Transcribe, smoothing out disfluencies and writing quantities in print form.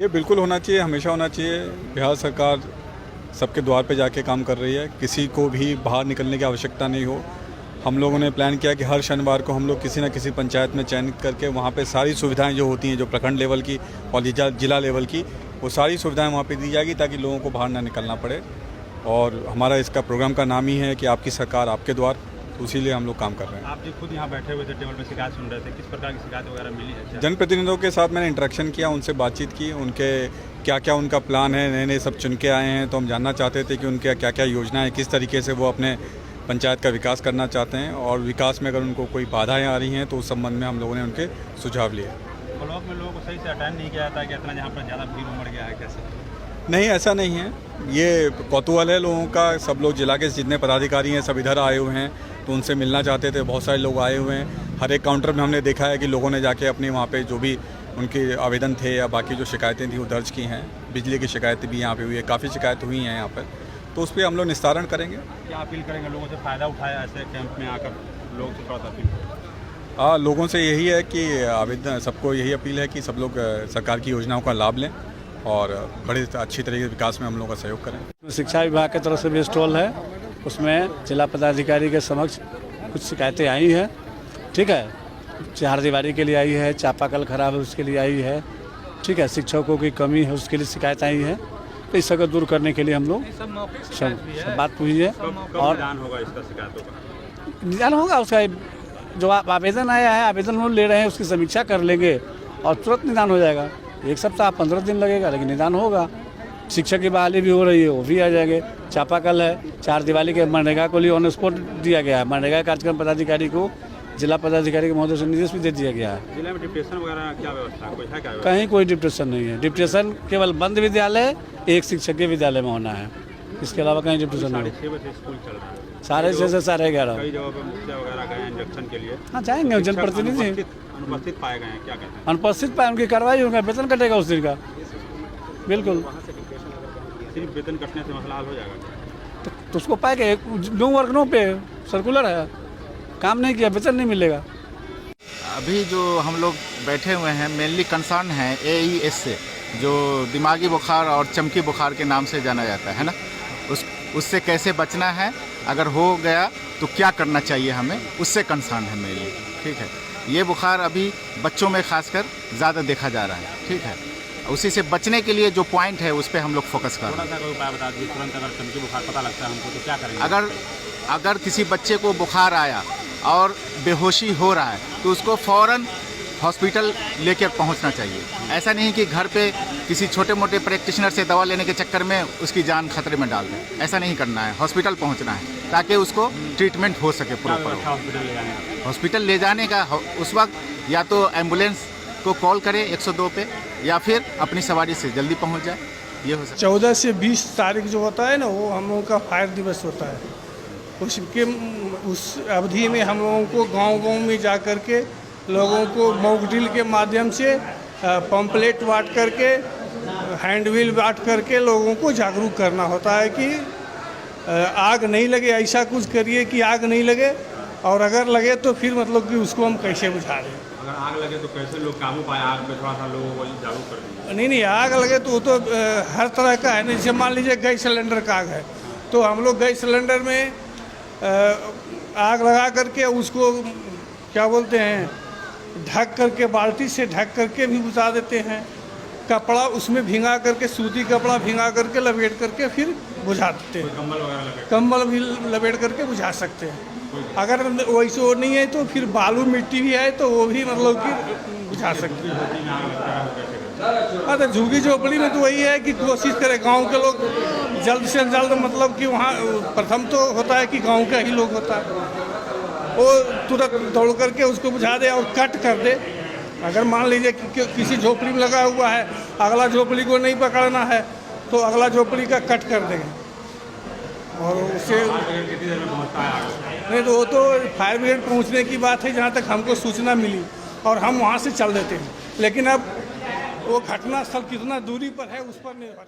ये बिल्कुल होना चाहिए, हमेशा होना चाहिए। बिहार सरकार सबके द्वार पे जाके काम कर रही है, किसी को भी बाहर निकलने की आवश्यकता नहीं हो। हम लोगों ने प्लान किया कि हर शनिवार को हम लोग किसी न किसी पंचायत में चयनित करके वहाँ पे सारी सुविधाएं जो होती हैं, जो प्रखंड लेवल की और जिला लेवल की, वो सारी सुविधाएं वहाँ पे दी जाएगी ताकि लोगों को बाहर ना निकलना पड़े। और हमारा इसका प्रोग्राम का नाम ही है कि आपकी सरकार आपके द्वार, तो इसीलिए हम लोग काम कर रहे हैं। आप जी खुद यहाँ बैठे हुए थे, टेबल में शिकायत सुन रहे थे, किस प्रकार की शिकायत वगैरह मिली है? जनप्रतिनिधियों के साथ मैंने इंटरेक्शन किया, उनसे बातचीत की, उनके क्या क्या उनका प्लान है, नए नए सब चुन के आए हैं, तो हम जानना चाहते थे कि उनके क्या क्या योजना है, किस तरीके से वो अपने पंचायत का विकास करना चाहते हैं, और विकास में अगर उनको कोई बाधाएं आ रही हैं तो उस संबंध में हम लोगों ने उनके सुझाव लिए। ब्लॉक में लोगों को सही से अटेंड नहीं किया जाता कि इतना यहाँ पर ज़्यादा भीड़ उमड़ गया है, कैसे? नहीं, ऐसा नहीं है, ये कौतूहल है लोगों का। सब लोग जिला के जितने पदाधिकारी हैं सब इधर आए हुए हैं, तो उनसे मिलना चाहते थे। बहुत सारे लोग आए हुए हैं। हर एक काउंटर में हमने देखा है कि लोगों ने जाके अपने वहाँ पे जो भी उनके आवेदन थे या बाकी जो शिकायतें थी वो दर्ज की हैं। बिजली की शिकायतें भी यहाँ पे हुई है, काफ़ी शिकायत हुई हैं यहाँ पर, तो उस पर हम लोग निस्तारण करेंगे। क्या अपील करेंगे लोगों से? फ़ायदा उठाया ऐसे कैंप में आकर लोगों से थोड़ा सा अपील? लोगों से यही है कि आवेदन, सबको यही अपील है कि सब लोग सरकार की योजनाओं का लाभ लें और बड़े अच्छी तरीके से विकास में हम लोगों का सहयोग करें। शिक्षा विभाग की तरफ से भी स्टॉल है, उसमें जिला पदाधिकारी के समक्ष कुछ शिकायतें आई हैं। ठीक है, चार दीवारी के लिए आई है, चापाकल खराब है उसके लिए आई है। ठीक है, शिक्षकों की कमी है उसके लिए शिकायत आई है। तो इस सबको दूर करने के लिए हम लोग सब बात हुई है। और निदान होगा इसका, शिकायतों का निदान होगा उसका। जो आवेदन आया है, आवेदन लोग ले रहे हैं, उसकी समीक्षा कर लेंगे और तुरंत निदान हो जाएगा। 1 सप्ताह 15 दिन लगेगा, लेकिन निदान होगा। शिक्षक की बहाली भी हो रही है, वो भी आ जाएंगे। चापाकल है, चार दीवारी के मनरेगा को लिए ऑन स्पॉट दिया गया है। मनरेगा कार्यक्रम पदाधिकारी को, जिला पदाधिकारी के महोदय से निर्देश भी दे दिया गया है। जिले में डिप्रेशन वगैरह क्या व्यवस्था कोई है? क्या कहीं कोई डिप्रेशन नहीं है। डिप्रेशन केवल बंद विद्यालय, एक शिक्षक के विद्यालय में होना है, इसके अलावा कहीं डिप्रेशन नहीं। 6 बजे स्कूल चल रहा है, 6:30 से 11:30। कई जगहों पर मुखिया वगैरह गए इंजेक्शन के लिए। हाँ, जाएंगे जनप्रतिनिधि। अनुपस्थित पाए गए हैं, क्या कहते हैं? अनुपस्थित पाए, उनकी कार्रवाई होगा, वेतन कटेगा उस दिन का। बिल्कुल। सिर्फ वेतन कटने से मसला हल हो जाएगा? तो उसको पाएंगे, नो वर्क नो पे सर्कुलर है, काम नहीं किया वेतन नहीं मिलेगा। अभी जो हम लोग बैठे हुए हैं मेनली कंसर्न है AES से, जो दिमागी बुखार और चमकी बुखार के नाम से जाना जाता है ना, उससे कैसे बचना है, अगर हो गया तो क्या करना चाहिए हमें, उससे कंसर्न है मेनली। ठीक है, ये बुखार अभी बच्चों में खासकर ज़्यादा देखा जा रहा है। ठीक है, उसी से बचने के लिए जो पॉइंट है उस पर हम लोग फोकस कर रहे हैं। थोड़ा सा कोई उपाय बता दीजिए, तुरंत अगर चमकी बुखार पता लगता है हमको तो क्या करेंगे? अगर किसी बच्चे को बुखार आया और बेहोशी हो रहा है तो उसको फ़ौरन हॉस्पिटल लेकर पहुंचना चाहिए। ऐसा नहीं कि घर पे किसी छोटे मोटे प्रैक्टिशनर से दवा लेने के चक्कर में उसकी जान खतरे में डाल दें। ऐसा नहीं करना है, हॉस्पिटल पहुंचना है ताकि उसको ट्रीटमेंट हो सके प्रॉपर। हॉस्पिटल ले जाने का उस वक्त या तो एम्बुलेंस को कॉल करें 102 पे, या फिर अपनी सवारी से जल्दी पहुंच जाए। ये हो सकता है। 14 से 20 तारीख जो होता है ना, वो हम लोगों का फायर दिवस होता है। उसके उस अवधि में हम लोगों को गांव-गांव में जा कर के लोगों को मॉक ड्रिल के माध्यम से पंपलेट बांट करके, हैंडविल बांट करके लोगों को जागरूक करना होता है कि आग नहीं लगे, ऐसा कुछ करिए कि आग नहीं लगे, और अगर लगे तो फिर मतलब कि उसको हम कैसे बुझा दें। अगर आग लगे तो कैसे लोग काबू पाए आग पे, थोड़ा सा लोगों को जागरूक कर दीजिए। नहीं, आग लगे तो वो तो हर तरह का है। जैसे मान लीजिए गैस सिलेंडर का आग है, तो हम लोग गैस सिलेंडर में आग लगा करके उसको क्या बोलते हैं, ढक करके, बाल्टी से ढक करके भी बुझा देते हैं। कपड़ा उसमें भिंगा करके, सूती कपड़ा भिंगा करके लपेट करके फिर बुझा देते हैं। कंबल भी लपेट करके बुझा सकते हैं। अगर वैसे वो नहीं है तो फिर बालू मिट्टी भी है तो वो भी मतलब कि बुझा सकते हैं। हाँ, तो झुग्गी झोपड़ी में तो वही है कि कोशिश करें गांव के लोग जल्द से जल्द, मतलब कि वहाँ प्रथम तो होता है कि गांव का ही लोग होता है, वो तुरंत दौड़ करके उसको बुझा दे और कट कर दे। अगर मान लीजिए कि किसी झोपड़ी में लगा हुआ है, अगला झोपड़ी को नहीं पकड़ना है तो अगला झोपड़ी का कट कर देंगे, और उससे नहीं तो वो तो फायर ब्रिगेड पहुँचने की बात है, जहाँ तक हमको सूचना मिली, और हम वहाँ से चल देते हैं। लेकिन अब वो घटना स्थल कितना दूरी पर है उस पर निर्भर